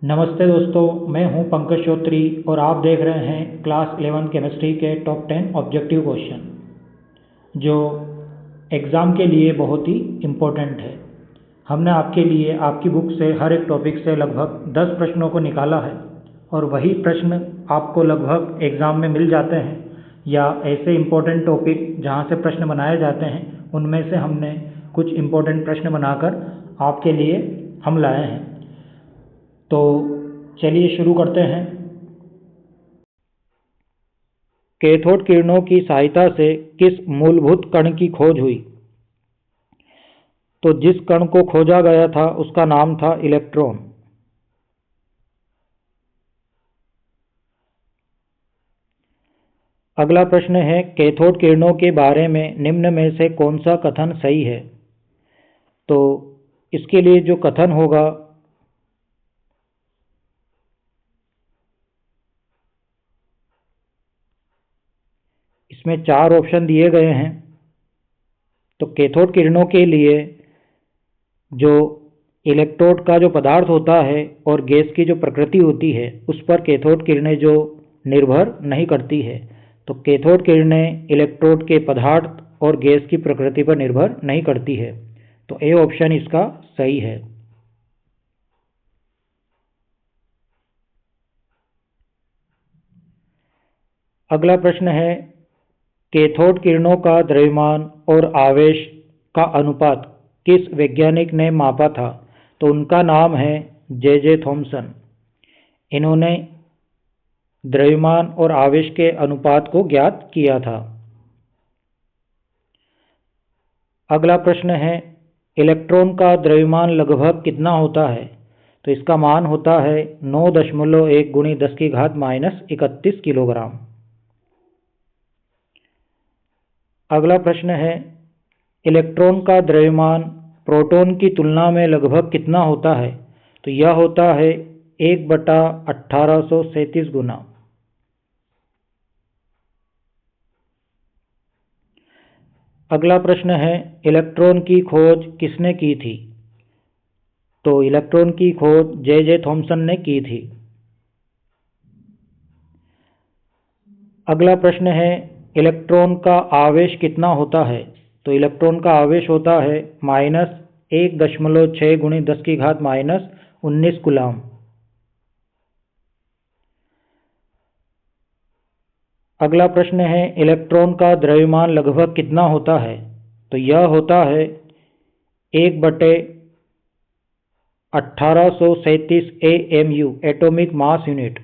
नमस्ते दोस्तों, मैं हूं पंकज चौधरी और आप देख रहे हैं क्लास 11 केमिस्ट्री के टॉप 10 ऑब्जेक्टिव क्वेश्चन जो एग्ज़ाम के लिए बहुत ही इम्पोर्टेंट है। हमने आपके लिए आपकी बुक से हर एक टॉपिक से लगभग 10 प्रश्नों को निकाला है और वही प्रश्न आपको लगभग एग्ज़ाम में मिल जाते हैं या ऐसे इम्पोर्टेंट टॉपिक जहां से प्रश्न बनाए जाते हैं उनमें से हमने कुछ इम्पोर्टेंट प्रश्न बनाकर आपके लिए हम लाए हैं। तो चलिए शुरू करते हैं। कैथोड किरणों की सहायता से किस मूलभूत कण की खोज हुई? तो जिस कण को खोजा गया था उसका नाम था इलेक्ट्रॉन। अगला प्रश्न है, कैथोड किरणों के बारे में निम्न में से कौन सा कथन सही है? तो इसके लिए जो कथन होगा इसमें 4 ऑप्शन दिए गए हैं। तो कैथोड किरणों के लिए जो इलेक्ट्रोड का जो पदार्थ होता है और गैस की जो प्रकृति होती है उस पर कैथोड किरणें जो निर्भर नहीं करती है। तो कैथोड किरणें इलेक्ट्रोड के पदार्थ और गैस की प्रकृति पर निर्भर नहीं करती है। तो ए ऑप्शन इसका सही है। अगला प्रश्न है, कैथोड किरणों का द्रव्यमान और आवेश का अनुपात किस वैज्ञानिक ने मापा था? तो उनका नाम है जे थॉमसन। इन्होंने द्रव्यमान और आवेश के अनुपात को ज्ञात किया था। अगला प्रश्न है, इलेक्ट्रॉन का द्रव्यमान लगभग कितना होता है? तो इसका मान होता है 9.1 × 10⁻³ किलोग्राम। अगला प्रश्न है, इलेक्ट्रॉन का द्रव्यमान प्रोटॉन की तुलना में लगभग कितना होता है? तो यह होता है 1/1837 गुना। अगला प्रश्न है, इलेक्ट्रॉन की खोज किसने की थी? तो इलेक्ट्रॉन की खोज जे थॉमसन ने की थी। अगला प्रश्न है, इलेक्ट्रॉन का आवेश कितना होता है? तो इलेक्ट्रॉन का आवेश होता है -1.6 × 10⁻19 कूलाम। अगला प्रश्न है, इलेक्ट्रॉन का द्रव्यमान लगभग कितना होता है? तो यह होता है 1/1837 AMU एटॉमिक मास यूनिट।